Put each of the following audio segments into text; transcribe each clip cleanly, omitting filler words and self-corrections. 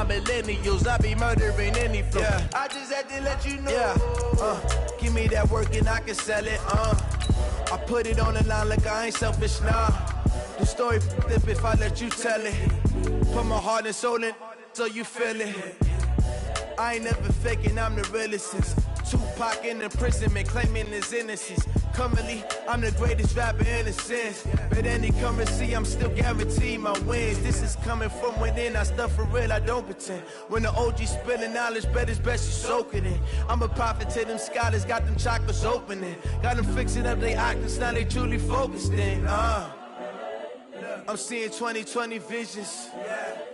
millennials. I be murdering any flow. Yeah. I just had to let you know. Yeah. Give me that work and I can sell it. I put it on the line like I ain't selfish, nah. The story flip if I let you tell it. Put my heart and soul in so you feel it. I ain't never faking, I'm the realest since Tupac in imprisonment, claiming his innocence. Currently, I'm the greatest rapper in a sense. But any currency, I'm still guaranteed my wins. This is coming from within, I stuff for real, I don't pretend. When the OG spilling knowledge, bet it's best you soak it in. I'm a prophet to them scholars, got them chakras opening. Got them fixing up their octaves, now they truly focused in. I'm seeing 2020 visions,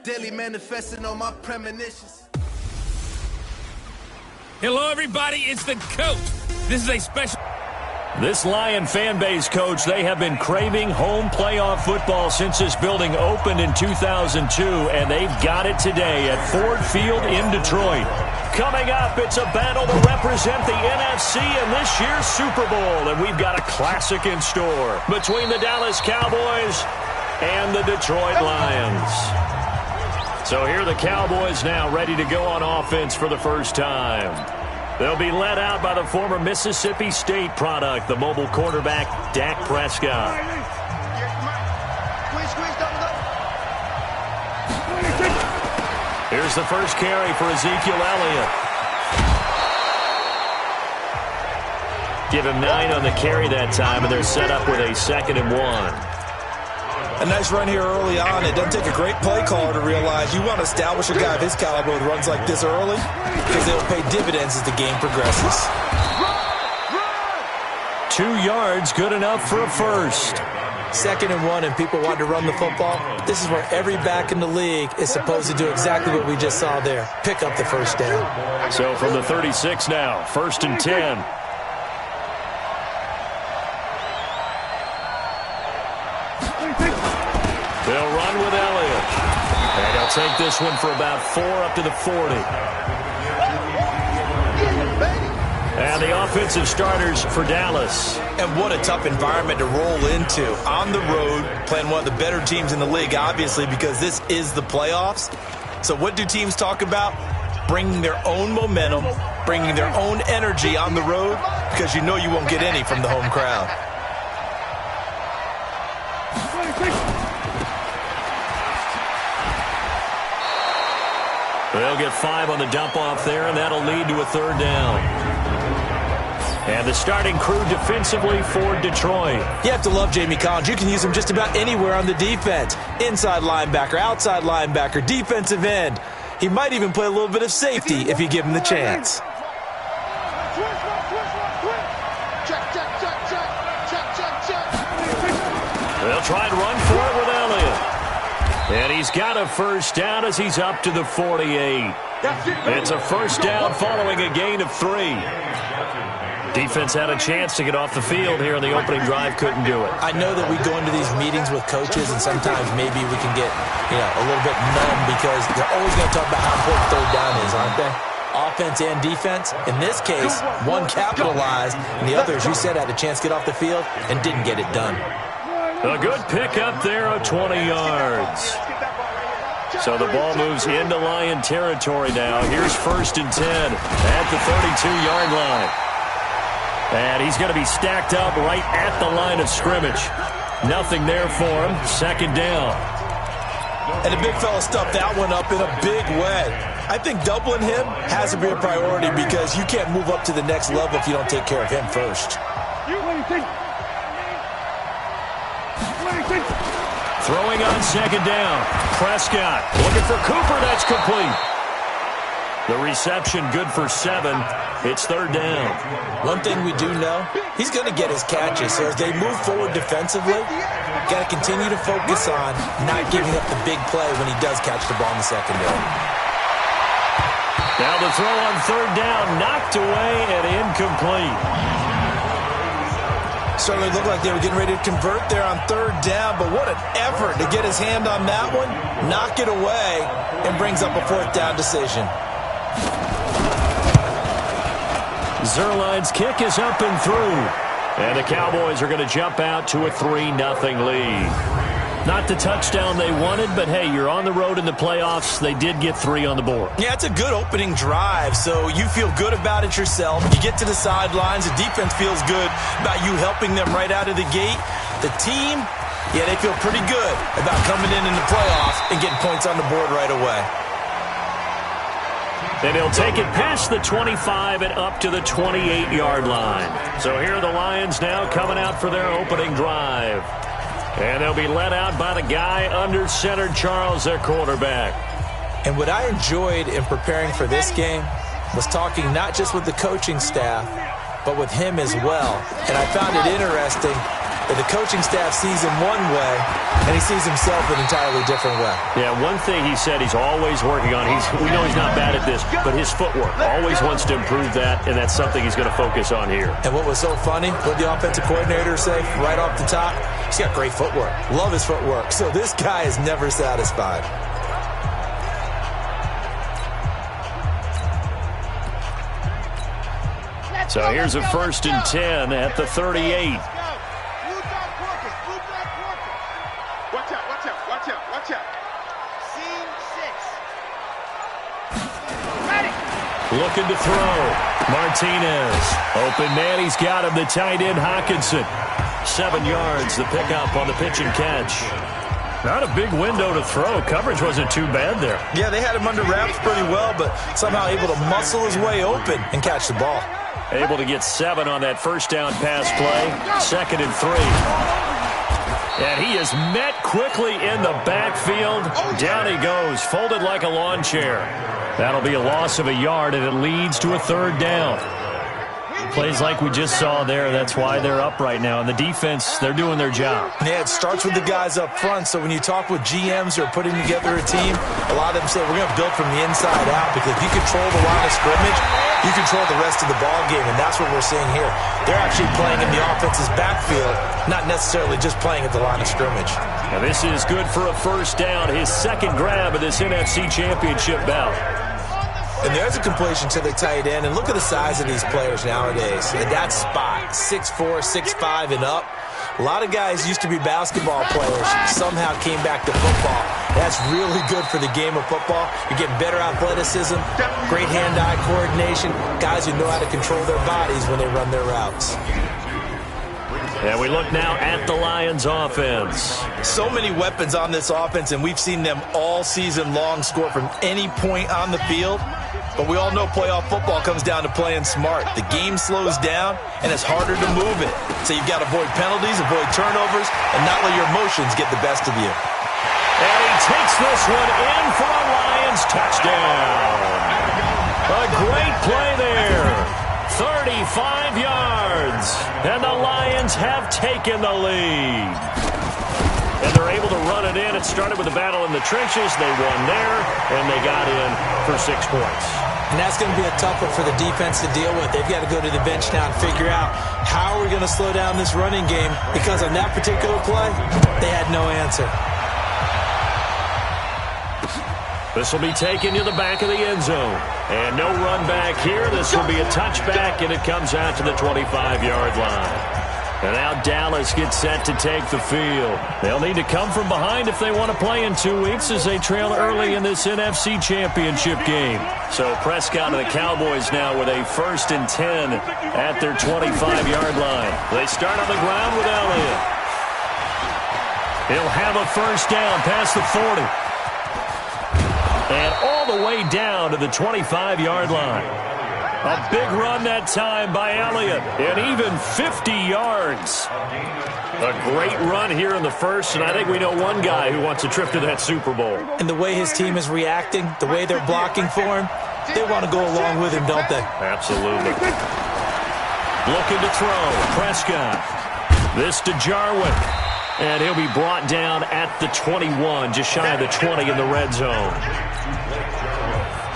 daily manifesting on my premonitions. Hello, everybody. It's the coach. This is a special... This Lion fan base, Coach, they have been craving home playoff football since this building opened in 2002, and they've got it today at Ford Field in Detroit. Coming up, it's a battle to represent the NFC in this year's Super Bowl, and we've got a classic in store between the Dallas Cowboys and the Detroit Lions. So here are the Cowboys now ready to go on offense for the first time. They'll be led out by the former Mississippi State product, the mobile quarterback, Dak Prescott. Here's the first carry for Ezekiel Elliott. Give him 9 on the carry that time, and they're set up with a 2nd and 1. A nice run here early on. It doesn't take a great play caller to realize you want to establish a guy of his caliber with runs like this early because they'll pay dividends as the game progresses. 2 yards, good enough for a first. 2nd and 1, and people want to run the football. This is where every back in the league is supposed to do exactly what we just saw there. Pick up the first down. So from the 36 now, 1st and 10. They'll run with Elliott. And he'll take this one for about 4 up to the 40. And the offensive starters for Dallas. And what a tough environment to roll into. On the road, playing one of the better teams in the league, obviously, because this is the playoffs. So what do teams talk about? Bringing their own momentum, bringing their own energy on the road, because you know you won't get any from the home crowd. They'll get 5 on the dump-off there, and that'll lead to a 3rd down. And the starting crew defensively for Detroit. You have to love Jamie Collins. You can use him just about anywhere on the defense. Inside linebacker, outside linebacker, defensive end. He might even play a little bit of safety if you give him the chance. They'll try and run for it with Elliott. And he's got a first down as he's up to the 48. It's a first down following a gain of 3. Defense had a chance to get off the field here in the opening drive, couldn't do it. I know that we go into these meetings with coaches, and sometimes maybe we can get a little bit numb because they're always going to talk about how important 3rd down is, aren't they? Offense and defense. In this case, one capitalized, and the other, as you said, had a chance to get off the field and didn't get it done. A good pickup there of 20 yards. So the ball moves into Lion territory now. Here's 1st and 10 at the 32-yard line. And he's going to be stacked up right at the line of scrimmage. Nothing there for him. 2nd down. And the big fella stuffed that one up in a big way. I think doubling him has to be a priority because you can't move up to the next level if you don't take care of him first. Throwing on 2nd down. Prescott looking for Cooper. That's complete. The reception good for 7. It's 3rd down. One thing we do know, he's going to get his catches. So as they move forward defensively, got to continue to focus on not giving up the big play when he does catch the ball in the secondary. Now the throw on 3rd down, knocked away and incomplete. Certainly looked like they were getting ready to convert there on 3rd down, but what an effort to get his hand on that one, knock it away, and brings up a 4th down decision. Zerline's kick is up and through. And the Cowboys are going to jump out to a 3-0 lead. Not the touchdown they wanted, but hey, you're on the road in the playoffs. They did get 3 on the board. Yeah, it's a good opening drive, so you feel good about it yourself. You get to the sidelines. The defense feels good about you helping them right out of the gate. The team, yeah, they feel pretty good about coming in the playoffs and getting points on the board right away. And he'll take it past the 25 and up to the 28-yard line. So here are the Lions now coming out for their opening drive. And they'll be led out by the guy under center, Charles, their quarterback. And what I enjoyed in preparing for this game was talking not just with the coaching staff, but with him as well. And I found it interesting that the coaching staff sees him one way, and he sees himself an entirely different way. Yeah, one thing he said he's always working on, we know he's not bad at this, but his footwork, always wants to improve that, and that's something he's going to focus on here. And what was so funny, what the offensive coordinator say right off the top, he's got great footwork. Love his footwork. So this guy is never satisfied. So here's a 1st and 10 at the 38. Looking to throw. Martinez. Open man. He's got him. The tight end, Hockenson. 7 yards. The pickup on the pitch and catch. Not a big window to throw. Coverage wasn't too bad there. Yeah, they had him under wraps pretty well, but somehow able to muscle his way open and catch the ball. Able to get 7 on that first down pass play. 2nd and 3. And he is met quickly in the backfield. Down he goes, folded like a lawn chair. That'll be a loss of a yard, and it leads to a 3rd down. Plays like we just saw there. That's why they're up right now. And the defense, they're doing their job. Yeah, it starts with the guys up front. So when you talk with GMs who are putting together a team, a lot of them say we're going to build from the inside out, because if you control the line of scrimmage, you control the rest of the ball game, and that's what we're seeing here. They're actually playing in the offense's backfield, not necessarily just playing at the line of scrimmage. Now this is good for a 1st down. His 2nd grab of this NFC Championship bout. And there's a completion to the tight end. And look at the size of these players nowadays. At that spot, 6'4", 6'5", and up. A lot of guys used to be basketball players, somehow came back to football. That's really good for the game of football. You're getting better athleticism, great hand-eye coordination, guys who know how to control their bodies when they run their routes. And we look now at the Lions offense. So many weapons on this offense, and we've seen them all season long score from any point on the field. But we all know playoff football comes down to playing smart. The game slows down, and it's harder to move it. So you've got to avoid penalties, avoid turnovers, and not let your emotions get the best of you. And he takes this one in for a Lions touchdown. A great play there. 35 yards. And the Lions have taken the lead. And they're able to run it in. It started with a battle in the trenches. They won there, and they got in for 6 points. And that's going to be a tough one for the defense to deal with. They've got to go to the bench now and figure out how are we going to slow down this running game, because on that particular play, they had no answer. This will be taken to the back of the end zone. And no run back here. This will be a touchback, and it comes out to the 25-yard line. And now Dallas gets set to take the field. They'll need to come from behind if they want to play in 2 weeks, as they trail early in this NFC Championship game. So Prescott and the Cowboys now with a 1st and 10 at their 25-yard line. They start on the ground with Elliott. He'll have a 1st down past the 40. And all the way down to the 25-yard line. A big run that time by Elliott, and even 50 yards. A great run here in the 1st, and I think we know one guy who wants a trip to that Super Bowl. And the way his team is reacting, the way they're blocking for him, they want to go along with him, don't they? Absolutely. Looking to throw, Prescott. This to Jarwin. And he'll be brought down at the 21, just shy of the 20 in the red zone.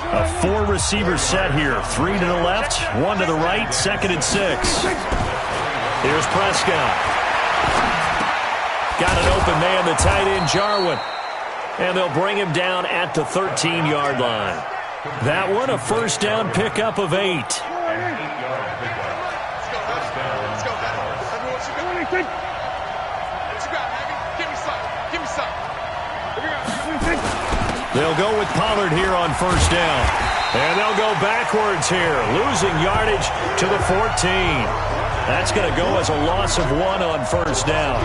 A 4-receiver set here. 3 to the left, 1 to the right, 2nd and 6. Here's Prescott. Got an open man, the tight end, Jarwin. And they'll bring him down at the 13-yard line. That one, a 1st down pickup of 8. Let's go, man. What you got, Hagen? Give me some. They'll go with Pollard here on first down. And they'll go backwards here, losing yardage to the 14. That's going to go as a loss of 1 on first down.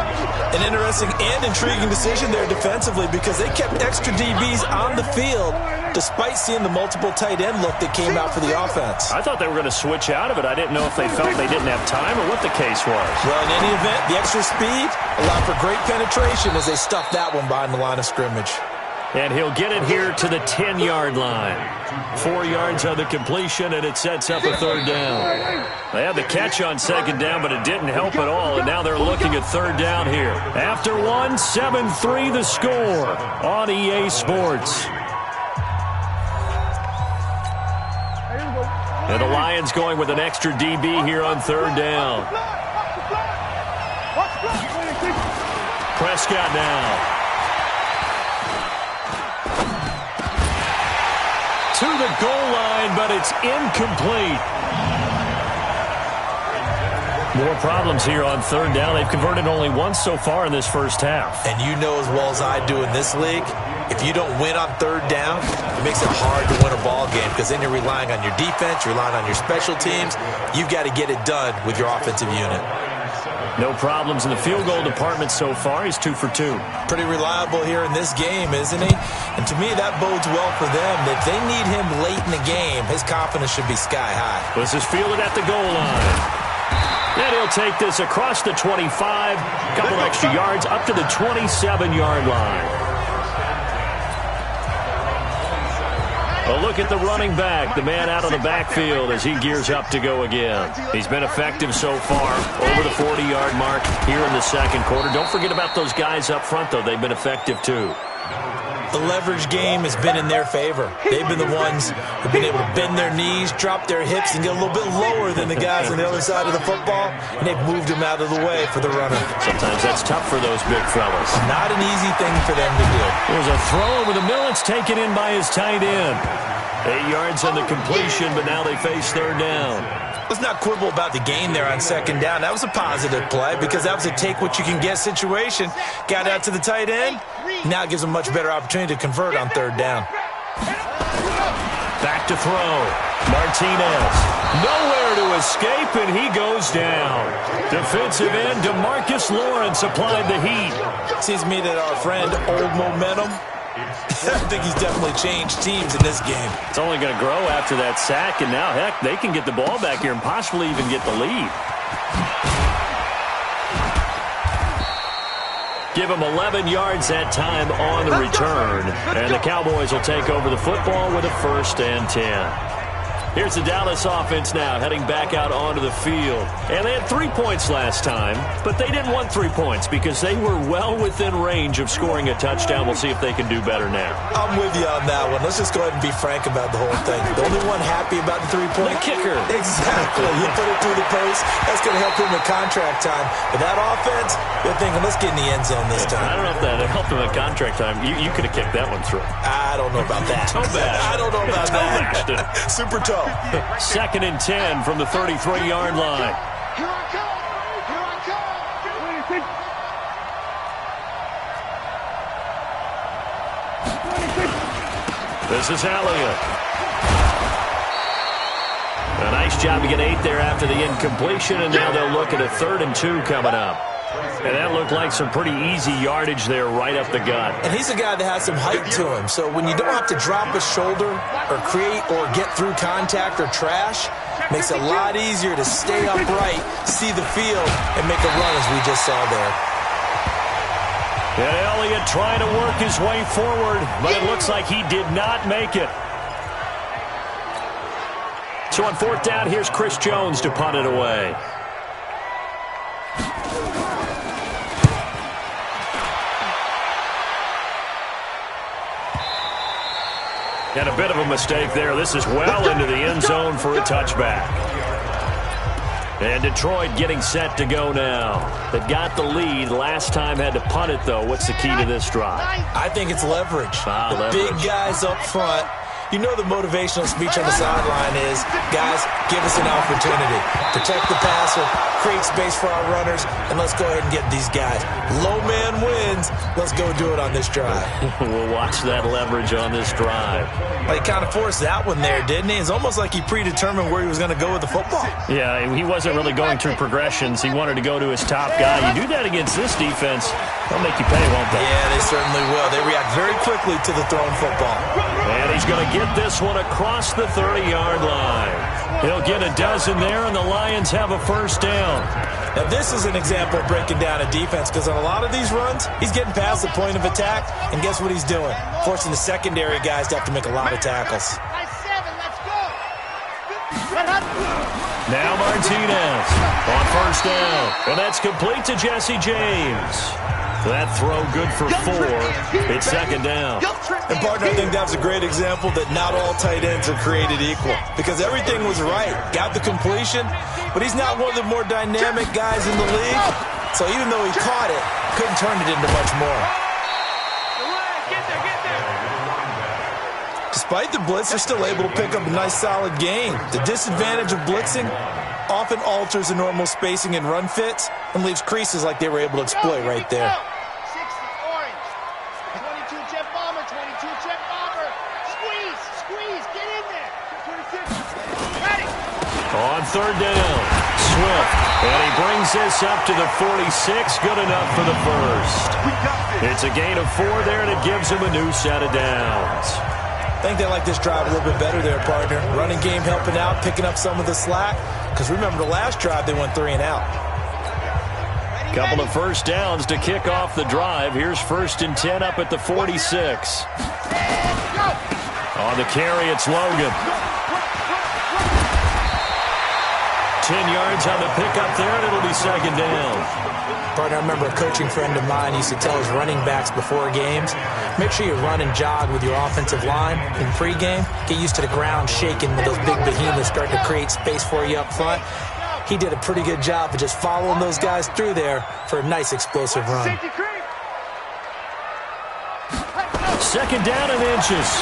An interesting and intriguing decision there defensively because they kept extra DBs on the field despite seeing the multiple tight end look that came out for the offense. I thought they were going to switch out of it. I didn't know if they felt they didn't have time or what the case was. Well, in any event, the extra speed allowed for great penetration as they stuffed that one behind the line of scrimmage. And he'll get it here to the 10-yard line. 4 yards on the completion, and it sets up a third down. They had the catch on second down, but it didn't help at all, and now they're looking at third down here. After 1, 7-3 the score on EA Sports. And the Lions going with an extra DB here on third down. Prescott now. To the goal line, but it's incomplete. More problems here on third down. They've converted only once so far in this first half. And you know as well as I do in this league, if you don't win on third down, it makes it hard to win a ball game because then you're relying on your defense, you're relying on your special teams. You've got to get it done with your offensive unit. No problems in the field goal department so far. He's 2 for 2. Pretty reliable here in this game, isn't he? And to me, that bodes well for them. If they need him late in the game, his confidence should be sky high. This is fielded at the goal line. And he'll take this across the 25, couple extra yards, up to the 27-yard line. A look at the running back, the man out of the backfield as he gears up to go again. He's been effective so far, over the 40-yard mark here in the second quarter. Don't forget about those guys up front, though. They've been effective, too. The leverage game has been in their favor. They've been the ones who've been able to bend their knees, drop their hips, and get a little bit lower than the guys on the other side of the football, and they've moved them out of the way for the runner. Sometimes that's tough for those big fellas. Not an easy thing for them to do. There's a throw over the middle. It's taken in by his tight end. 8 yards on the completion, but now they face third down. Let's not quibble about the gain there on second down. That was a positive play because that was a take-what-you-can-get situation. Got out to the tight end. Now it gives them a much better opportunity to convert on third down. Back to throw. Martinez. Nowhere to escape, and he goes down. Defensive end DeMarcus Lawrence applied the heat. Seems to me that our friend, Old Momentum, I think he's definitely changed teams in this game. It's only going to grow after that sack, and now, heck, they can get the ball back here and possibly even get the lead. Give them 11 yards that time on the return. And the Cowboys will take over the football with a 1st and 10. Here's the Dallas offense now, heading back out onto the field. And they had 3 points last time, but they didn't want 3 points because they were well within range of scoring a touchdown. We'll see if they can do better now. I'm with you on that one. Let's just go ahead and be frank about the whole thing. The only one happy about the 3-point kicker. Exactly. He put it through the post. That's going to help him with contract time. But that offense, they're thinking, let's get in the end zone this time. I don't know if that helped him at contract time. You could have kicked that one through. I don't know about that. I don't know about that. Super tough. 2nd and 10 from the 33-yard line. Here I come! Here I come! This is Elliott. A nice job to get 8 there after the incompletion, and now they'll look at a 3rd and 2 coming up. And that looked like some pretty easy yardage there right up the gut. And he's a guy that has some height to him. So when you don't have to drop a shoulder or create or get through contact or trash, makes it a lot easier to stay upright, see the field, and make a run as we just saw there. And Elliott trying to work his way forward, but it looks like he did not make it. So on 4th down, here's Chris Jones to punt it away. And a bit of a mistake there. This is well into the end zone for a touchback. And Detroit getting set to go now. They've got the lead. Last time had to punt it, though. What's the key to this drive? I think it's leverage. Leverage. Big guys up front You know the motivational speech on the sideline is, guys, give us an opportunity. Protect the passer, create space for our runners, and let's go ahead and get these guys. Low man wins. Let's go do it on this drive. We'll watch that leverage on this drive. Well, he kind of forced that one there, didn't he? It's almost like he predetermined where he was going to go with the football. Yeah, he wasn't really going through progressions. He wanted to go to his top guy. You do that against this defense, they'll make you pay, won't they? Yeah, they certainly will. They react very quickly to the thrown football. And he's going to get this one across the 30-yard line. He'll get a dozen there, and the Lions have a first down. Now, this is an example of breaking down a defense, because on a lot of these runs, he's getting past the point of attack, and guess what he's doing? Forcing the secondary guys to have to make a lot of tackles. Now Martinez on first down, and that's complete to Jesse James. That throw good for 4. It's second down. And, partner, I think that was a great example that not all tight ends are created equal, because everything was right. Got the completion, but he's not one of the more dynamic guys in the league. So even though he caught it, couldn't turn it into much more. Despite the blitz, they're still able to pick up a nice solid gain. The disadvantage of blitzing often alters the normal spacing and run fits and leaves creases like they were able to exploit right there. 60 orange, 22 jet bomber, 22 jet bomber. Squeeze, get in there. 26, ready. On third down, Swift, and he brings this up to the 46, good enough for the first. It's a gain of 4 there, and it gives him a new set of downs. I think they like this drive a little bit better there, partner. Running game helping out, picking up some of the slack. Because remember, the last drive, they went 3 and out. Couple of first downs to kick off the drive. Here's 1st and 10 up at the 46. On the carry, it's Logan. 10 yards on the pickup there, and it'll be second down. Partner, I remember a coaching friend of mine used to tell his running backs before games, make sure you run and jog with your offensive line in pregame. Get used to the ground shaking when those big behemoths start to create space for you up front. He did a pretty good job of just following those guys through there for a nice explosive run. Second down and inches.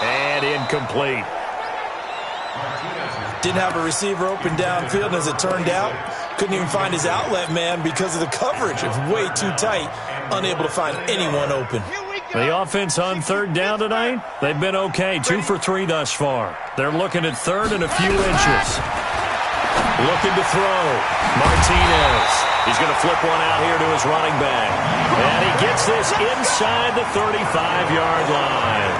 And incomplete. Didn't have a receiver open downfield, and as it turned out, couldn't even find his outlet man because of the coverage. It was way too tight, unable to find anyone open. The offense on third down tonight, they've been okay. 2 for 3 thus far. They're looking at third and a few inches. Looking to throw. Martinez. He's going to flip one out here to his running back. And he gets this inside the 35-yard line.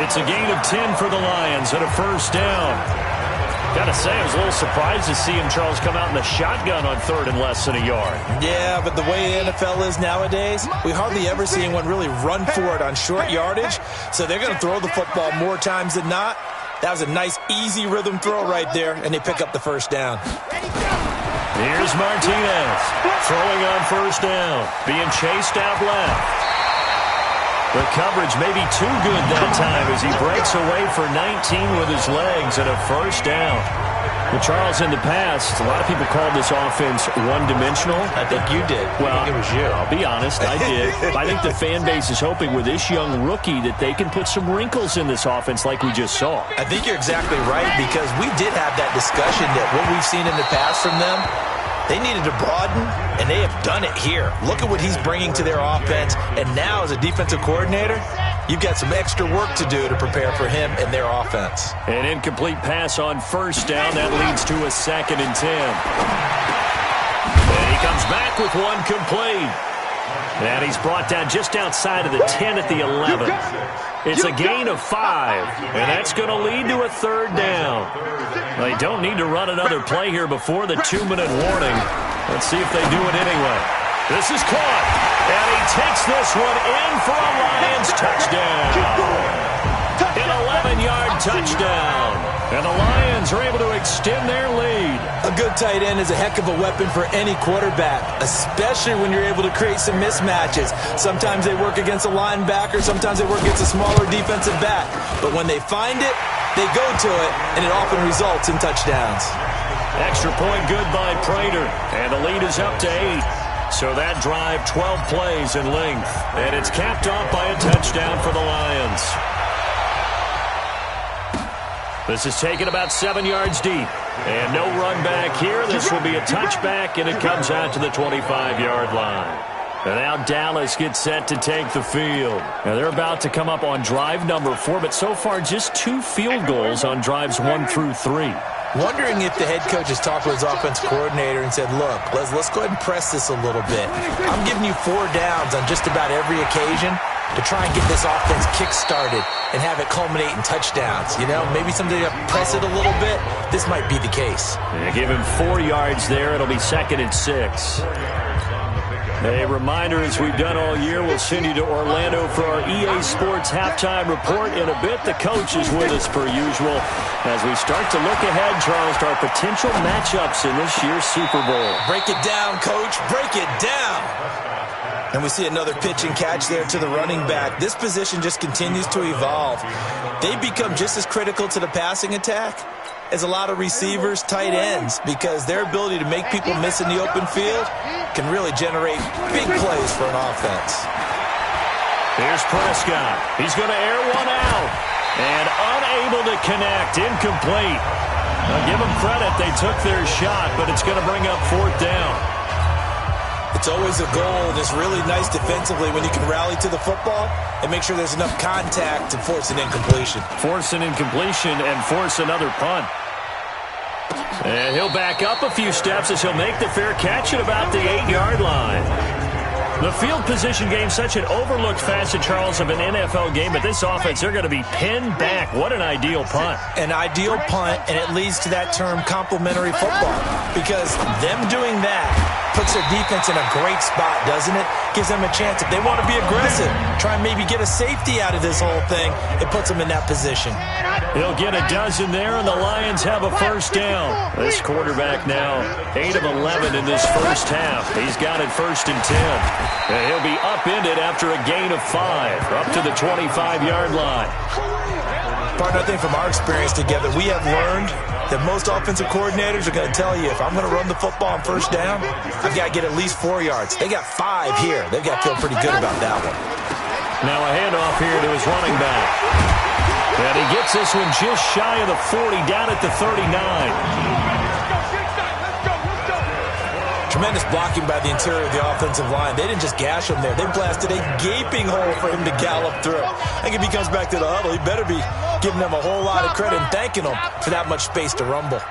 It's a gain of 10 for the Lions and a first down. Gotta say, I was a little surprised to see him, Charles, come out in the shotgun on third and less than a yard. Yeah, but the way the NFL is nowadays, we hardly ever see anyone really run for it on short yardage. So they're going to throw the football more times than not. That was a nice, easy rhythm throw right there, and they pick up the first down. Here's Martinez throwing on first down, being chased out left. The coverage may be too good that time as he breaks away for 19 with his legs and a first down. Well, Charles, in the past, a lot of people called this offense one-dimensional. I think you did. Well, I think it was you. I'll be honest, I did. I think the fan base is hoping with this young rookie that they can put some wrinkles in this offense like we just saw. I think you're exactly right, because we did have that discussion that what we've seen in the past from them, they needed to broaden, and they have done it here. Look at what he's bringing to their offense, and now as a defensive coordinator, you've got some extra work to do to prepare for him and their offense. An incomplete pass on first down. That leads to a 2nd and 10. And he comes back with one complete. And he's brought down just outside of the 10 at the 11. It's a gain of 5, and that's going to lead to a third down. They don't need to run another play here before the 2-minute warning. Let's see if they do it anyway. This is caught, and he takes this one in for a Lions touchdown. An 11-yard touchdown, and the Lions are able to extend their lead. A good tight end is a heck of a weapon for any quarterback, especially when you're able to create some mismatches. Sometimes they work against a linebacker, sometimes they work against a smaller defensive back. But when they find it, they go to it, and it often results in touchdowns. Extra point good by Prater, and the lead is up to 8. So that drive, 12 plays in length, and it's capped off by a touchdown for the Lions. This is taken about 7 yards deep. And no run back here. This will be a touchback, and it comes out to the 25-yard line. And now Dallas gets set to take the field. Now they're about to come up on drive number 4, but so far just 2 field goals on drives 1 through 3. Wondering if the head coach has talked to his offense coordinator and said, look, let's go ahead and press this a little bit. I'm giving you 4 downs on just about every occasion to try and get this offense kick-started and have it culminate in touchdowns. You know, maybe somebody to press it a little bit. This might be the case. And give him 4 yards there. It'll be 2nd and 6. A reminder, as we've done all year, we'll send you to Orlando for our EA Sports halftime report in a bit. The coach is with us per usual as we start to look ahead, Charles, to our potential matchups in this year's Super Bowl. Break it down, Coach. Break it down. And we see another pitch and catch there to the running back. This position just continues to evolve. They become just as critical to the passing attack as a lot of receivers, tight ends, because their ability to make people miss in the open field can really generate big plays for an offense. Here's Prescott. He's going to air one out. And unable to connect. Incomplete. Now give them credit. They took their shot, but it's going to bring up 4th down. It's always a goal, and it's really nice defensively when you can rally to the football and make sure there's enough contact to force an incompletion. Force an incompletion and force another punt. And he'll back up a few steps as he'll make the fair catch at about the 8-yard line. The field position game, such an overlooked facet, Charles, of an NFL game, but this offense, they're going to be pinned back. What an ideal punt. An ideal punt, and it leads to that term complementary football, because them doing that puts their defense in a great spot, doesn't it? Gives them a chance. If they want to be aggressive, try and maybe get a safety out of this whole thing, it puts them in that position. He'll get a dozen there, and the Lions have a 1st down. This quarterback now 8 of 11 in this first half. He's got it 1st and 10. And he'll be upended after a gain of 5, up to the 25-yard line. Partner, I think from our experience together, we have learned that most offensive coordinators are going to tell you, if I'm going to run the football on 1st down, I've got to get at least 4 yards. They got 5 here. They've got to feel pretty good about that one. Now a handoff here to his running back. And he gets this one just shy of the 40, down at the 39. Tremendous blocking by the interior of the offensive line. They didn't just gash him there. They blasted a gaping hole for him to gallop through. I think if he comes back to the huddle, he better be giving them a whole lot of credit and thanking them for that much space to rumble.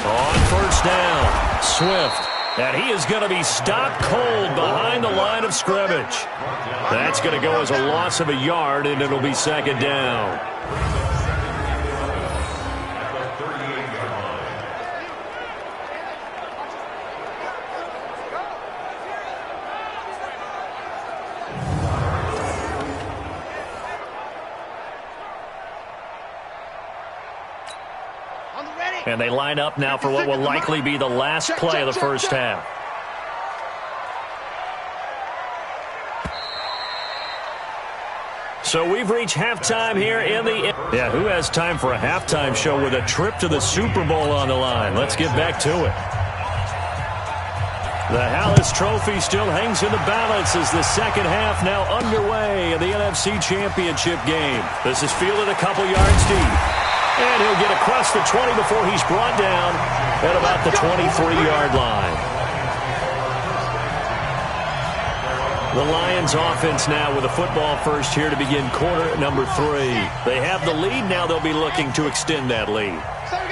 On 1st down, Swift. And he is going to be stopped cold behind the line of scrimmage. That's going to go as a loss of a yard, and it'll be 2nd down. And they line up now for what will likely be the last play of the first half. So we've reached halftime here in the... Yeah, who has time for a halftime show with a trip to the Super Bowl on the line? Let's get back to it. The Hallis Trophy still hangs in the balance as the second half now underway in the NFC Championship game. This is fielded a couple yards deep. And he'll get across the 20 before he's brought down at about the 23-yard line. The Lions offense now with a football first here to begin quarter number 3. They have the lead. Now they'll be looking to extend that lead.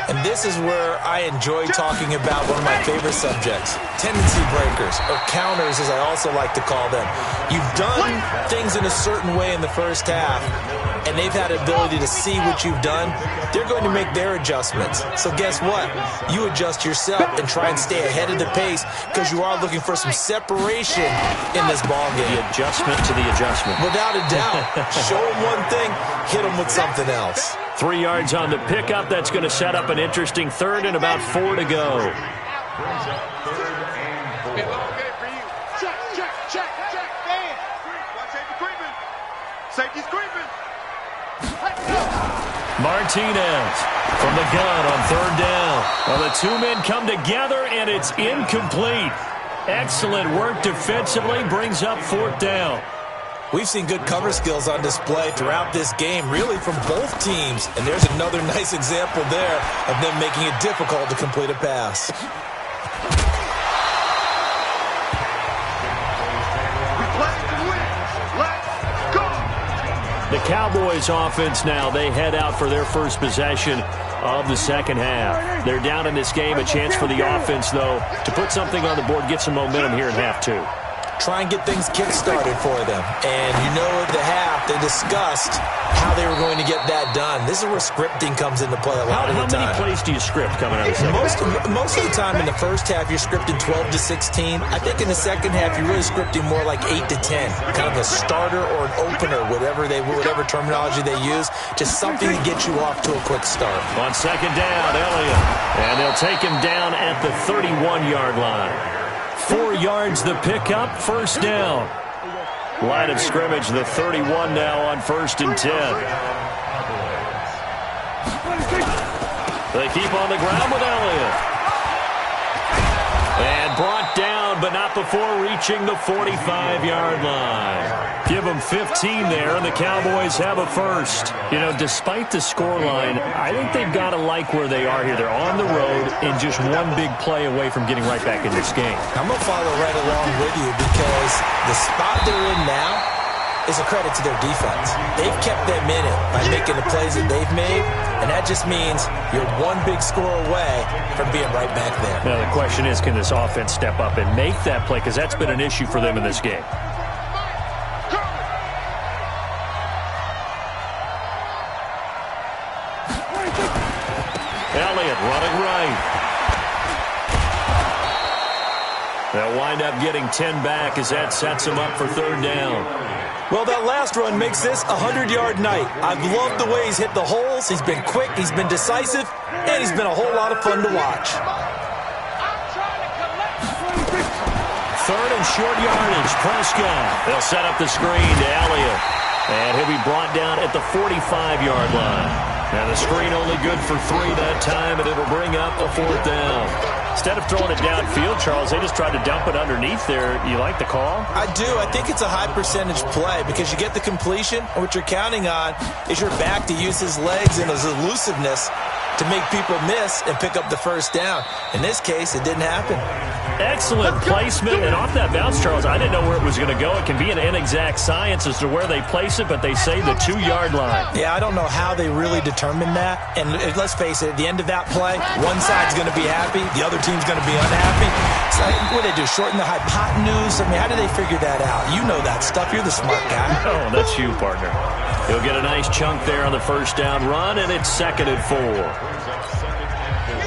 And this is where I enjoy talking about one of my favorite subjects, tendency breakers, or counters as I also like to call them. You've done things in a certain way in the first half, and they've had the ability to see what you've done. They're going to make their adjustments. So guess what? You adjust yourself and try and stay ahead of the pace because you are looking for some separation in this ball game. The adjustment to the adjustment. Without a doubt. Show them one thing, hit them with something else. 3 yards on the pickup. That's going to set up an interesting 3rd and about 4 to go. Safety's creeping. Martinez from the gun on 3rd down. Well, the 2 men come together, and it's incomplete. Excellent work defensively. Brings up 4th down. We've seen good cover skills on display throughout this game, really from both teams. And there's another nice example there of them making it difficult to complete a pass. The Cowboys offense now, they head out for their first possession of the second half. They're down in this game. A chance for the offense, though, to put something on the board, get some momentum here in half two. Try and get things kick-started for them. And you know at the half, they discussed how they were going to get that done. This is where scripting comes into play a lot of the time. How many plays do you script coming out of the second? Most of the time in the first half, you're scripting 12 to 16. I think in the second half, you're really scripting more like 8 to 10. Kind of a starter or an opener, whatever terminology they use. Just something to get you off to a quick start. On second down, Elliott. And they'll take him down at the 31-yard line. 4 yards the pickup, first down. Line of scrimmage, the 31 now on 1st and 10. They keep on the ground with Elliott. And brought down, but not before reaching the 45-yard line. Give them 15 there, and the Cowboys have a first. You know, despite the scoreline, I think they've got to like where they are here. They're on the road and just one big play away from getting right back in this game. I'm going to follow right along with you because the spot they're in now is a credit to their defense. They've kept them in it by making the plays that they've made, and that just means you're one big score away from being right back there. Now, the question is, can this offense step up and make that play? Because that's been an issue for them in this game. Elliott running right. They'll wind up getting 10 back as that sets them up for third down. Well, that last run makes this a 100-yard night. I've loved the way he's hit the holes. He's been quick, he's been decisive, and he's been a whole lot of fun to watch. Third and short yardage, Prescott. They'll set up the screen to Elliott. And he'll be brought down at the 45-yard line. Now the screen only good for 3 that time, and it'll bring up a 4th down. Instead of throwing it downfield, Charles, they just tried to dump it underneath there. You like the call? I do. I think it's a high percentage play because you get the completion, and what you're counting on is your back to use his legs and his elusiveness to make people miss and pick up the first down. In this case, it didn't happen. Excellent placement, and off that bounce, Charles, I didn't know where it was going to go. It can be an inexact science as to where they place it, but they say the 2-yard line. Yeah, I don't know how they really determined that. And let's face it, at the end of that play, one side's going to be happy, the other team's going to be unhappy. It's like, what do they do, shorten the hypotenuse? I mean, how do they figure that out? You know that stuff. You're the smart guy. Oh, that's you, partner. He'll get a nice chunk there on the first down run, and it's 2nd and 4.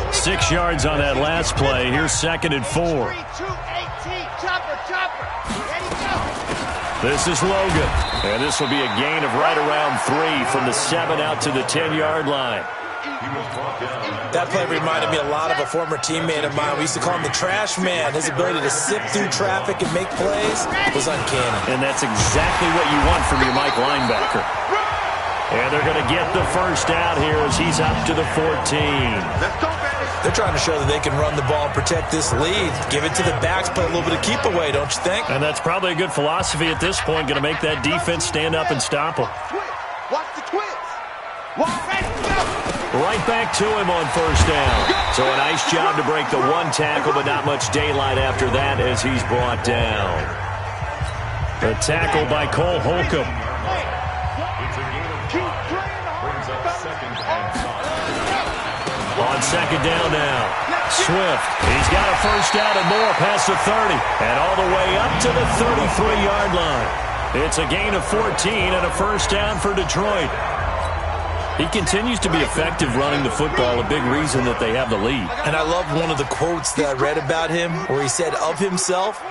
6 yards on that last play. Here's 2nd and 4. This is Logan. And this will be a gain of right around 3 from the 7 out to the 10-yard line. That play reminded me a lot of a former teammate of mine. We used to call him the trash man. His ability to sift through traffic and make plays was uncanny. And that's exactly what you want from your Mike linebacker. And they're going to get the first down here as he's up to the 14. They're trying to show that they can run the ball and protect this lead. Give it to the backs, play a little bit of keep away, don't you think? And that's probably a good philosophy at this point. Going to make that defense stand up and stop them. Watch the twist. Right back to him on first down. So a nice job to break the one tackle, but not much daylight after that as he's brought down. The tackle by Cole Holcomb. On second down now. Swift. He's got a first down and more past the 30. And all the way up to the 33-yard line. It's a gain of 14 and a first down for Detroit. He continues to be effective running the football, a big reason that they have the lead. And I love one of the quotes that I read about him where he said of himself,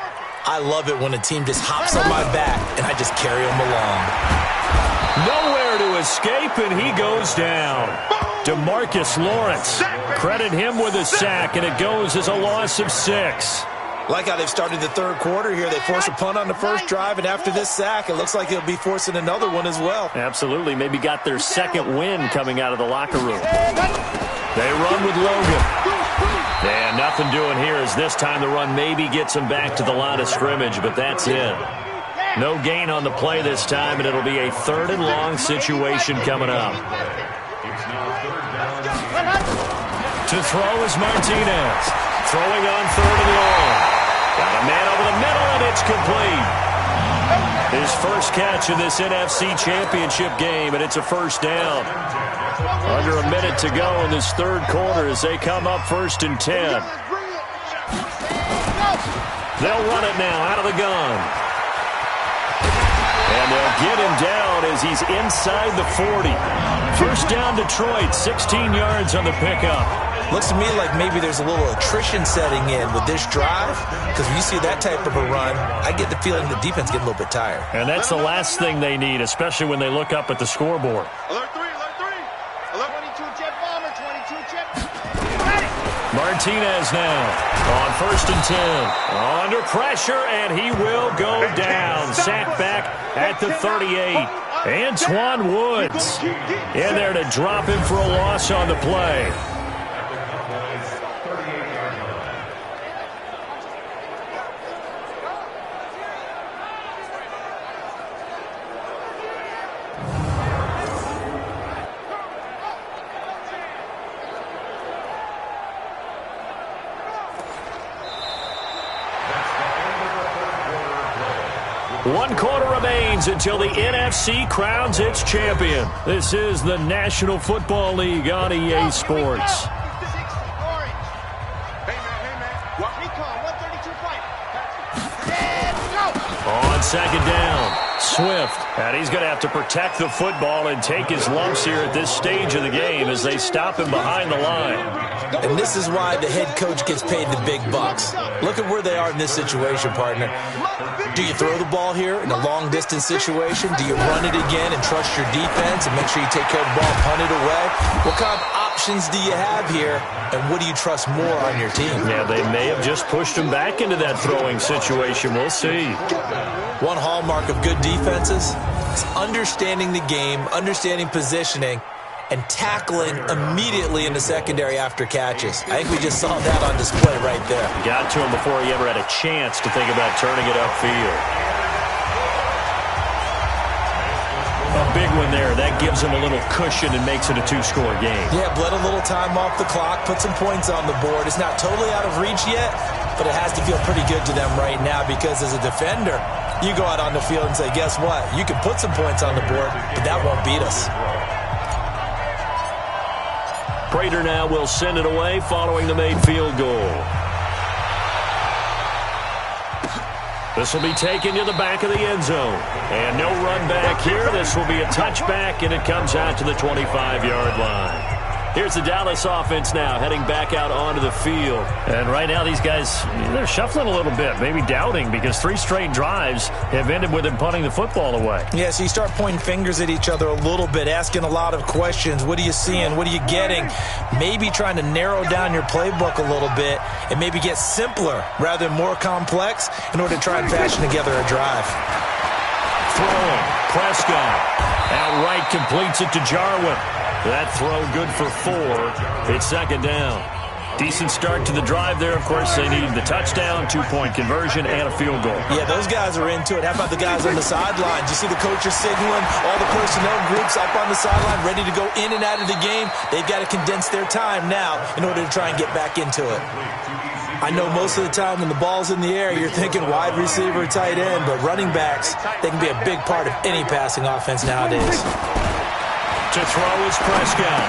I love it when a team just hops on my back and I just carry them along. Nowhere to escape, and he goes down. DeMarcus Lawrence. Credit him with a sack, and it goes as a loss of 6. Like how they've started the third quarter here. They force a punt on the first drive, and after this sack, it looks like they'll be forcing another one as well. Absolutely. Maybe got their second win coming out of the locker room. They run with Logan. And nothing doing here as this time the run maybe gets them back to the line of scrimmage, but that's it. No gain on the play this time, and it'll be a 3rd and long situation coming up. To throw is Martinez. Throwing on 3rd and long. Got a man over the middle, and it's complete. His first catch in this NFC Championship game, and it's a 1st down. Under a minute to go in this 3rd quarter as they come up 1st and 10. They'll run it now out of the gun. And they'll get him down as he's inside the 40. 1st down Detroit, 16 yards on the pickup. Looks to me like maybe there's a little attrition setting in with this drive, because when you see that type of a run, I get the feeling the defense getting a little bit tired. And that's the last thing they need, especially when they look up at the scoreboard. Alert 3, alert 3. Alert 22 jet bomber, 22 jet. Martinez now on 1st and 10. Under pressure, and he will go down. Sacked back at the 38. Antoine Woods in there to drop him for a loss on the play. One quarter remains until the NFC crowns its champion. This is the National Football League on EA Sports. On 2nd down, Swift. And he's going to have to protect the football and take his lumps here at this stage of the game as they stop him behind the line. And this is why the head coach gets paid the big bucks. Look at where they are in this situation, partner. Do you throw the ball here in a long-distance situation? Do you run it again and trust your defense and make sure you take care of the ball and punt it away? What kind of options do you have here, and what do you trust more on your team? Yeah, they may have just pushed him back into that throwing situation. We'll see. One hallmark of good defenses is understanding the game, understanding positioning, and tackling immediately in the secondary after catches. I think we just saw that on display right there. Got to him before he ever had a chance to think about turning it upfield. A big one there. That gives him a little cushion and makes it a 2-score game. Yeah, bled a little time off the clock, put some points on the board. It's not totally out of reach yet, but it has to feel pretty good to them right now because as a defender, you go out on the field and say, guess what? You can put some points on the board, but that won't beat us. Prater now will send it away following the made field goal. This will be taken to the back of the end zone. And no run back here. This will be a touchback, and it comes out to the 25-yard line. Here's the Dallas offense now heading back out onto the field. And right now these guys, they're shuffling a little bit, maybe doubting, because 3 straight drives have ended with them punting the football away. Yeah, so you start pointing fingers at each other a little bit, asking a lot of questions. What are you seeing? What are you getting? Maybe trying to narrow down your playbook a little bit and maybe get simpler rather than more complex in order to try and fashion together a drive. Throwing, Prescott outright completes it to Jarwin. That throw good for 4. It's 2nd down. Decent start to the drive there. Of course, they need the touchdown, 2-point conversion, and a field goal. Yeah, those guys are into it. How about the guys on the sidelines? You see the coaches signaling, all the personnel groups up on the sideline, ready to go in and out of the game. They've got to condense their time now in order to try and get back into it. I know most of the time when the ball's in the air, you're thinking wide receiver, tight end, but running backs, they can be a big part of any passing offense nowadays. To throw is Prescott.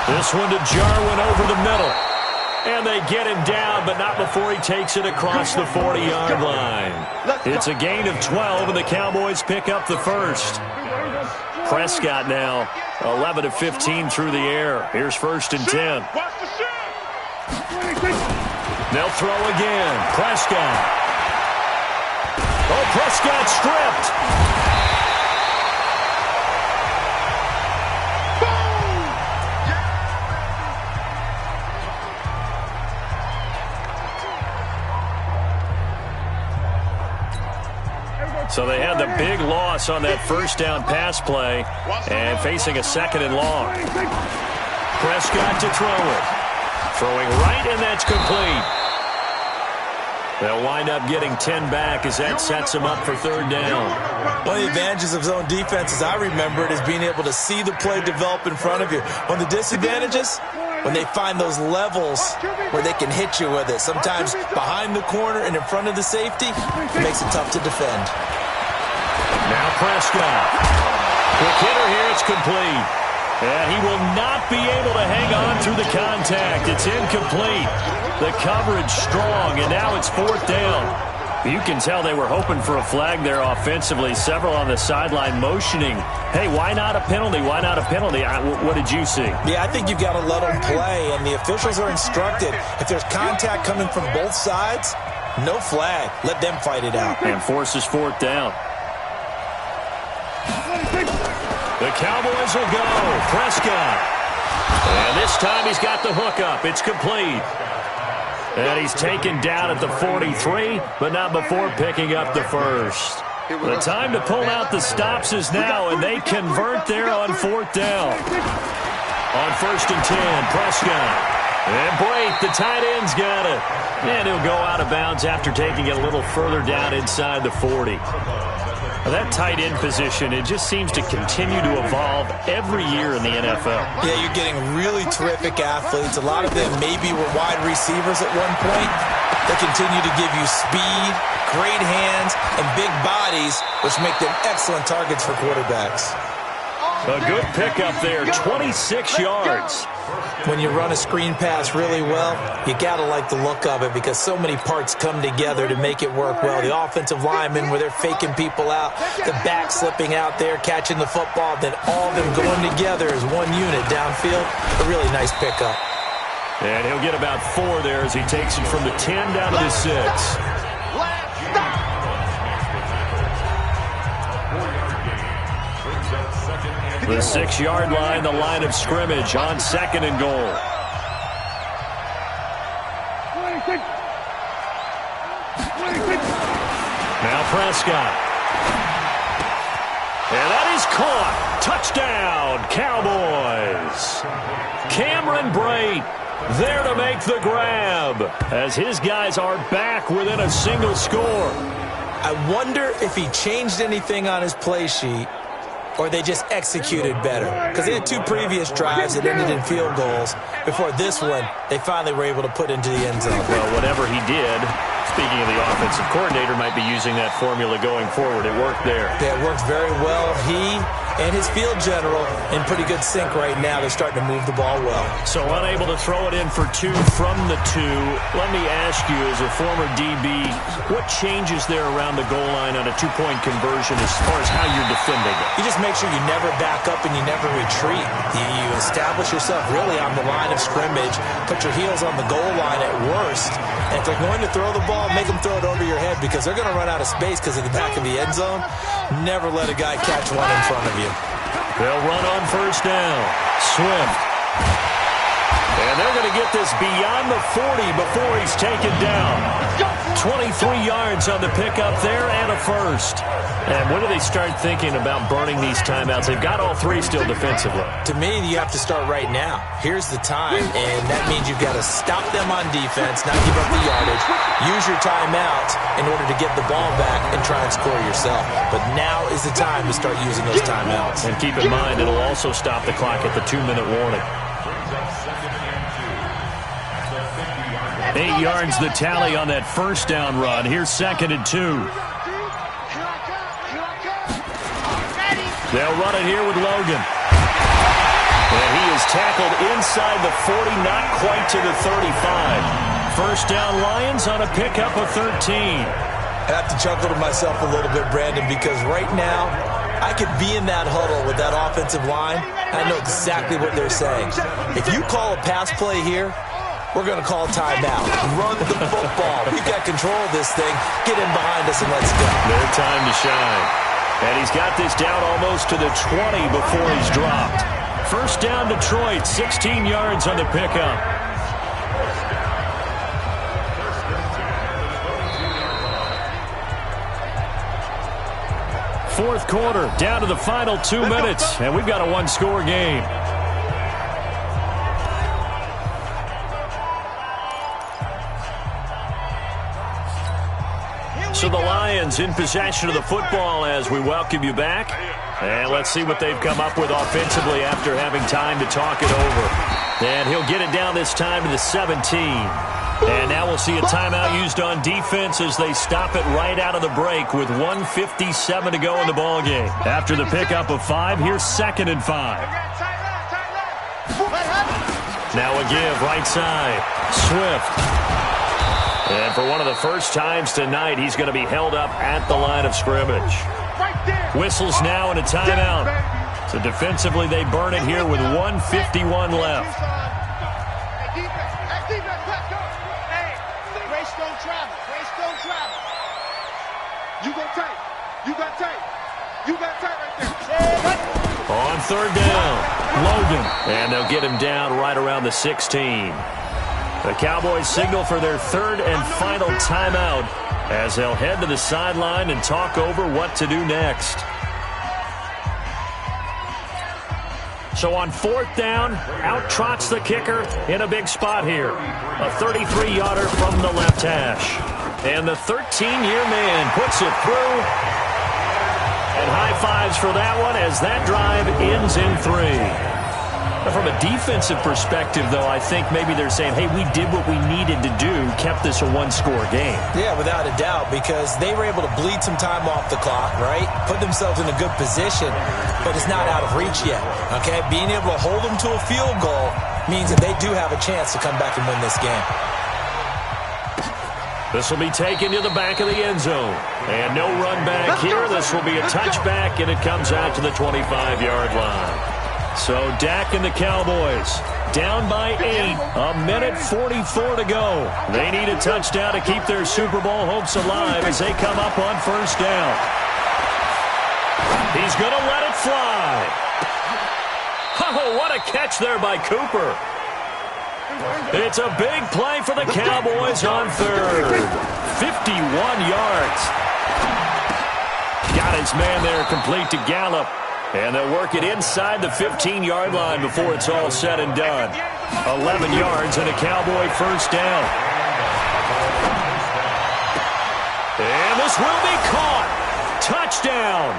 This one to Jarwin over the middle. And they get him down, but not before he takes it across the 40-yard line. It's a gain of 12, and the Cowboys pick up the first. Prescott now 11 of 15 through the air. Here's 1st and 10. They'll throw again. Prescott. Oh, Prescott stripped. So they had the big loss on that 1st down pass play and facing a 2nd and long. Prescott to throw it. Throwing right, and that's complete. They'll wind up getting 10 back as that sets them up for third down. One of the advantages of zone defense, as I remember it, is being able to see the play develop in front of you. One of the disadvantages, when they find those levels where they can hit you with it. Sometimes behind the corner and in front of the safety, it makes it tough to defend. Now Prescott. Quick hitter here, it's complete. And he will not be able to hang on through the contact. It's incomplete. The coverage strong, and now it's fourth down. You can tell they were hoping for a flag there offensively. Several on the sideline motioning. Hey, why not a penalty? Why not a penalty? What did you see? Yeah, I think you've got to let them play, and the officials are instructed. If there's contact coming from both sides, no flag. Let them fight it out. And forces fourth down. The Cowboys will go. Prescott. And this time he's got the hook up. It's complete. And he's taken down at the 43, but not before picking up the first. The time to pull out the stops is now, and they convert there on fourth down. On 1st and 10, Prescott. And Brate, the tight end's got it. And he'll go out of bounds after taking it a little further down inside the 40. That tight end position, it just seems to continue to evolve every year in the NFL. Yeah, you're getting really terrific athletes. A lot of them maybe were wide receivers at one point. They continue to give you speed, great hands, and big bodies, which make them excellent targets for quarterbacks. A good pickup there, 26 yards. When you run a screen pass really well, you got to like the look of it because so many parts come together to make it work well. The offensive linemen, where they're faking people out, the back slipping out there, catching the football, then all of them going together as one unit downfield. A really nice pickup. And he'll get about 4 there as he takes it from the 10 down to the 6. The 6-yard line, the line of scrimmage on 2nd and goal. Now Prescott. And that is caught. Touchdown, Cowboys. Cameron Brate there to make the grab as his guys are back within a single score. I wonder if he changed anything on his play sheet or they just executed better. Because they had 2 previous drives that ended in field goals. Before this one, they finally were able to put into the end zone. Well, whatever he did, speaking of the offensive coordinator, might be using that formula going forward. It worked there. Yeah, it worked very well. He and his field general in pretty good sync right now. They're starting to move the ball well. So unable to throw it in for 2 from the 2. Let me ask you, as a former DB, what changes there around the goal line on a 2-point conversion as far as how you're defending it? You just make sure you never back up and you never retreat. You establish yourself really on the line of scrimmage, put your heels on the goal line at worst, and if they're going to throw the ball, make them throw it over your head because they're going to run out of space because of the back of the end zone. Never let a guy catch one in front of you. They'll run on 1st down. Swift. And they're going to get this beyond the 40 before he's taken down. 23 yards on the pickup there and a first. And when do they start thinking about burning these timeouts? They've got all 3 still defensively. To me, you have to start right now. Here's the time, and that means you've got to stop them on defense, not give up the yardage, use your timeouts in order to get the ball back and try and score yourself. But now is the time to start using those timeouts. And keep in mind, it'll also stop the clock at the 2-minute warning. 8 yards the tally on that 1st down run. Here's 2nd and 2. They'll run it here with Logan. And he is tackled inside the 40, not quite to the 35. 1st down Lions on a pickup of 13. I have to chuckle to myself a little bit, Brandon, because right now I could be in that huddle with that offensive line. I know exactly what they're saying. If you call a pass play here, we're going to call timeout. Run the football. We've got control of this thing. Get in behind us and let's go. Their time to shine. And he's got this down almost to the 20 before he's dropped. 1st down Detroit, 16 yards on the pickup. Fourth quarter, down to the final 2 minutes, and we've got a 1-score game. So the Lions in possession of the football as we welcome you back. And let's see what they've come up with offensively after having time to talk it over. And he'll get it down this time to the 17. And now we'll see a timeout used on defense as they stop it right out of the break with 1:57 to go in the ballgame. After the pickup of 5, here's 2nd and 5. Now a give right side. Swift. And for one of the first times tonight, he's going to be held up at the line of scrimmage. Whistles now and a timeout. So defensively, they burn it here with 1:51 left. Race don't travel. Race don't travel. You go tight. You got tight. You got tight right there. On 3rd down, Logan. And they'll get him down right around the 16. The Cowboys signal for their 3rd and final timeout as they'll head to the sideline and talk over what to do next. So on 4th down, out trots the kicker in a big spot here. A 33-yarder from the left hash. And the 13-year man puts it through. And high fives for that one as that drive ends in 3. From a defensive perspective, though, I think maybe they're saying, hey, we did what we needed to do, kept this a one-score game. Yeah, without a doubt, because they were able to bleed some time off the clock, right? Put themselves in a good position, but it's not out of reach yet, okay? Being able to hold them to a field goal means that they do have a chance to come back and win this game. This will be taken to the back of the end zone. And no run back here. This will be a touchback, and it comes out to the 25-yard line. So Dak and the Cowboys down by 8, a minute 44 to go. They need a touchdown to keep their Super Bowl hopes alive as they come up on 1st down. He's going to let it fly. Oh, what a catch there by Cooper. It's a big play for the Cowboys on 3rd. 51 yards. Got his man there complete to Gallup. And they'll work it inside the 15-yard line before it's all said and done. 11 yards and a Cowboy 1st down. And this will be caught. Touchdown.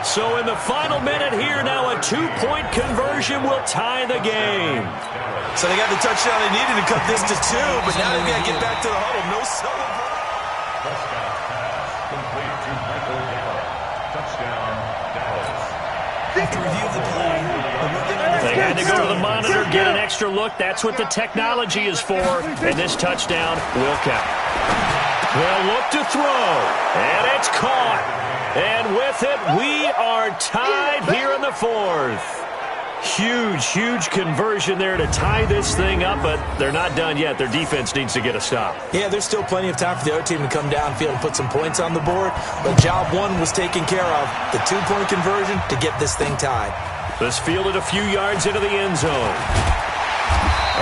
So in the final minute here, now a 2-point conversion will tie the game. So they got the touchdown they needed to cut this to 2, but now they've got to get back to the huddle. No celebration. They had to go to the monitor, get an extra look. That's what the technology is for. And this touchdown will count. They'll look to throw. And it's caught. And with it, we are tied here in the 4th. Huge, huge conversion there to tie this thing up, but they're not done yet. Their defense needs to get a stop. Yeah, there's still plenty of time for the other team to come downfield and put some points on the board, but job 1 was taken care of. The 2-point conversion to get this thing tied. This fielded a few yards into the end zone.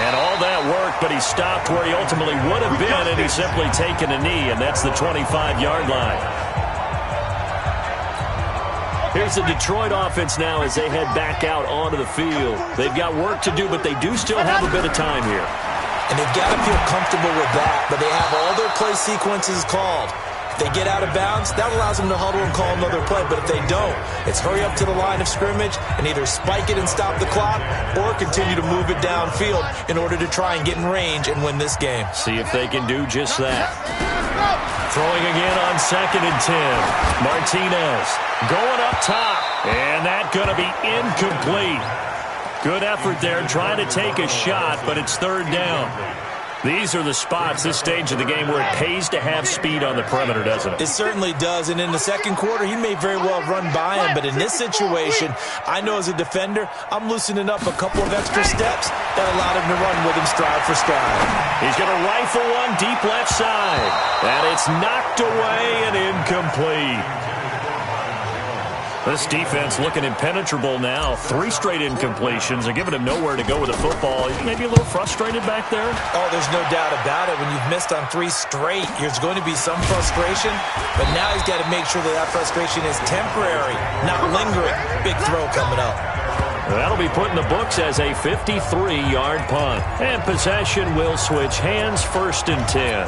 And all that work, but he stopped where he ultimately would have been, and he's simply taken a knee, and that's the 25-yard line. Here's the Detroit offense now as they head back out onto the field. They've got work to do, but they do still have a bit of time here. And they've got to feel comfortable with that, but they have all their play sequences called. If they get out of bounds, that allows them to huddle and call another play, but if they don't, it's hurry up to the line of scrimmage and either spike it and stop the clock or continue to move it downfield in order to try and get in range and win this game. See if they can do just that. Throwing again on 2nd and 10. Martinez going up top. And that going to be incomplete. Good effort there trying to take a shot, but it's 3rd down. These are the spots, this stage of the game, where it pays to have speed on the perimeter, doesn't it? It certainly does, and in the 2nd quarter, he may very well run by him, but in this situation, I know as a defender, I'm loosening up a couple of extra steps that allowed him to run with him stride for stride. He's going to rifle one deep left side, and it's knocked away and incomplete. This defense looking impenetrable now. 3 straight incompletions. They're giving him nowhere to go with the football. Maybe a little frustrated back there? Oh, there's no doubt about it. When you've missed on 3 straight, there's going to be some frustration. But now he's got to make sure that that frustration is temporary, not lingering. Big throw coming up. That'll be put in the books as a 53-yard punt. And possession will switch hands, 1st and 10.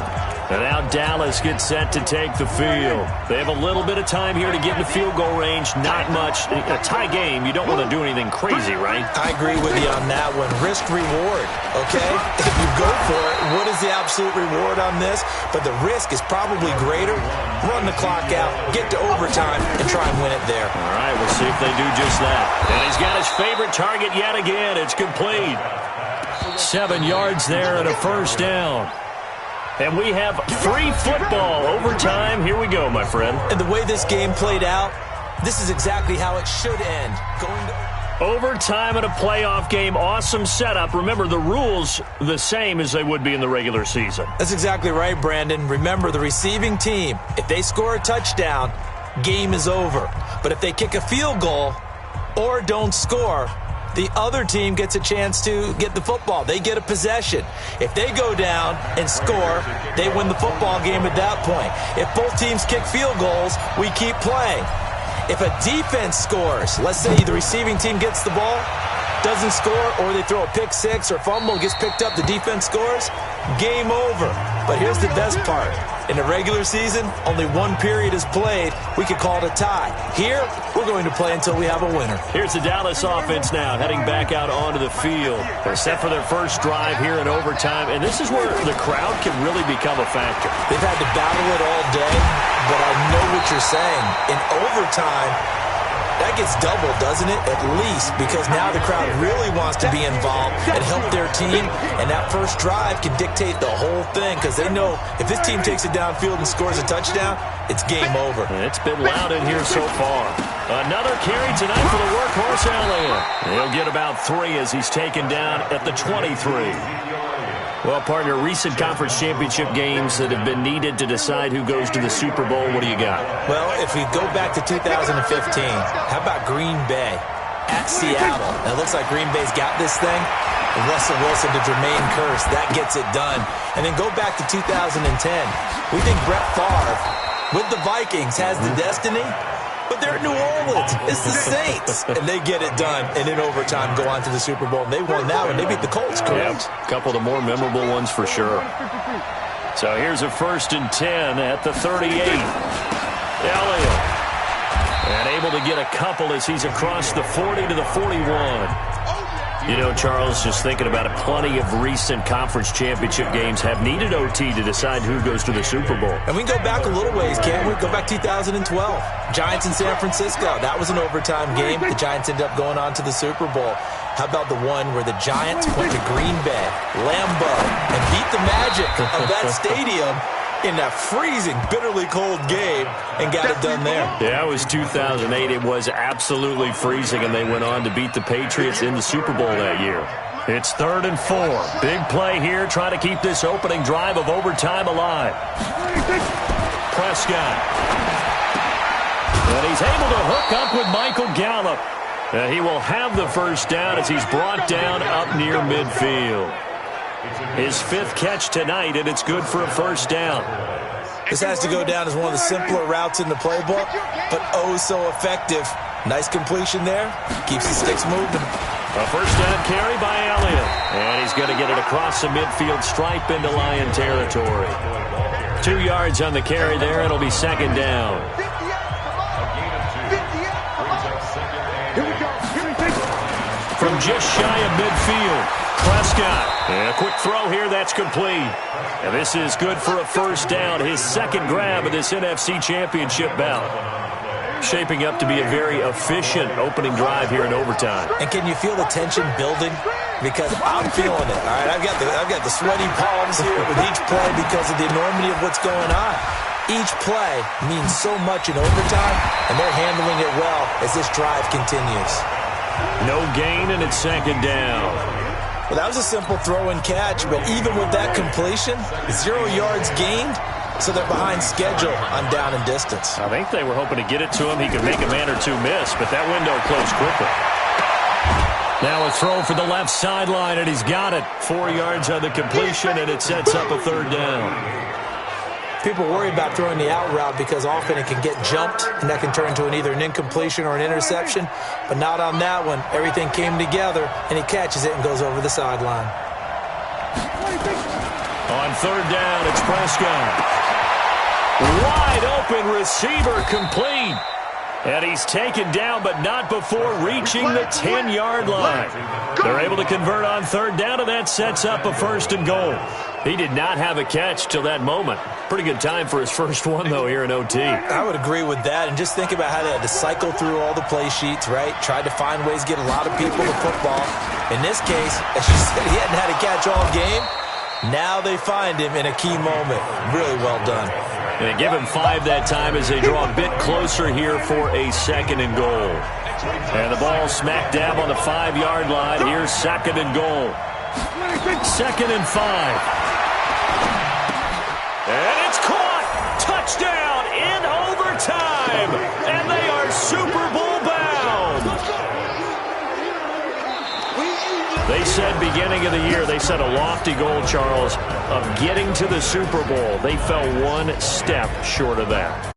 And now Dallas gets set to take the field. They have a little bit of time here to get into field goal range. Not much. A tie game, you don't want to do anything crazy, right? I agree with you on that one. Risk reward, okay? If you go for it, what is the absolute reward on this? But the risk is probably greater. Run the clock out, get to overtime, and try and win it there. All right, we'll see if they do just that. And he's got his favorite target yet again. It's complete. 7 yards there and a first down. And we have free football. Overtime. Here we go, my friend. And the way this game played out, this is exactly how it should end. Going to overtime in a playoff game. Awesome setup. Remember, the rules the same as they would be in the regular season. That's exactly right, Brandon. Remember, the receiving team, if they score a touchdown, game is over. But if they kick a field goal or don't score, the other team gets a chance to get the football. They get a possession. If they go down and score, they win the football game at that point. If both teams kick field goals, we keep playing. If a defense scores, let's say the receiving team gets the ball, doesn't score, or they throw a pick six or fumble, gets picked up, the defense scores, game over. But here's the best part. In the regular season, only one period is played. We could call it a tie. Here, we're going to play until we have a winner. Here's the Dallas offense now, heading back out onto the field. They're set for their first drive here in overtime, and this is where the crowd can really become a factor. They've had to battle it all day, but I know what you're saying. In overtime, that gets doubled, doesn't it? At least, because now the crowd really wants to be involved and help their team, and that first drive can dictate the whole thing, because they know if this team takes it downfield and scores a touchdown, it's game over. It's been loud in here so far. Another carry tonight for the workhorse Elliott. He'll get about 3 as he's taken down at the 23. Well, partner, recent conference championship games that have been needed to decide who goes to the Super Bowl, what do you got? Well, if we go back to 2015, how about Green Bay at Seattle? Now, it looks like Green Bay's got this thing. Russell Wilson to Jermaine Kearse, that gets it done. And then go back to 2010. We think Brett Favre, with the Vikings, has the destiny. But they're in New Orleans. It's the Saints. And they get it done. And in overtime, go on to the Super Bowl. And they won that one. They beat the Colts, correct? Yeah, a couple of the more memorable ones for sure. So here's a 1st and 10 at the 38. Elliott. And able to get a couple as he's across the 40 to the 41. You know, Charles, just thinking about it, plenty of recent conference championship games have needed OT to decide who goes to the Super Bowl. And we can go back a little ways, can't we? Go back 2012. Giants in San Francisco. That was an overtime game. The Giants ended up going on to the Super Bowl. How about the one where the Giants went to Green Bay, Lambeau, and beat the magic of that stadium in that freezing, bitterly cold game and got it done there. Yeah, it was 2008. It was absolutely freezing, and they went on to beat the Patriots in the Super Bowl that year. It's 3rd and 4. Big play here, trying to keep this opening drive of overtime alive. Prescott. And he's able to hook up with Michael Gallup. He will have the first down as he's brought down up near midfield. His 5th catch tonight, and it's good for a first down. This has to go down as one of the simpler routes in the playbook, but oh so effective. Nice completion there. Keeps the sticks moving. A first down carry by Elliott. And he's going to get it across the midfield stripe into Lion territory. 2 yards on the carry there. It'll be 2nd down. From just shy of midfield, Prescott. And a quick throw here, that's complete. And this is good for a first down, his 2nd grab of this NFC Championship bout. Shaping up to be a very efficient opening drive here in overtime. And can you feel the tension building? Because I'm feeling it. All right, I've got the sweaty palms here with each play because of the enormity of what's going on. Each play means so much in overtime, and they're handling it well as this drive continues. No gain, and it's 2nd down. Well, that was a simple throw and catch, but even with that completion, 0 yards gained, so they're behind schedule on down and distance. I think they were hoping to get it to him. He could make a man or two miss, but that window closed quickly. Now a throw for the left sideline, and he's got it. 4 yards on the completion, and it sets up a 3rd down. People worry about throwing the out route because often it can get jumped, and that can turn into either an incompletion or an interception. But not on that one. Everything came together, and he catches it and goes over the sideline. On third down, it's Prescott. Wide open receiver complete. And he's taken down, but not before reaching the 10-yard line. They're able to convert on third down, and that sets up a 1st and goal. He did not have a catch till that moment. Pretty good time for his first one, though, here in OT. I would agree with that. And just think about how they had to cycle through all the play sheets, right? Tried to find ways to get a lot of people to football. In this case, as you said, he hadn't had a catch all game. Now they find him in a key moment. Really well done. And they give him 5 that time as they draw a bit closer here for a 2nd and goal. And the ball smack dab on the 5-yard line. Here's 2nd and goal. 2nd and 5. And it's caught. Touchdown in overtime. And they are Super Bowl bound. They said beginning of the year, they set a lofty goal, Charles, of getting to the Super Bowl. They fell one step short of that.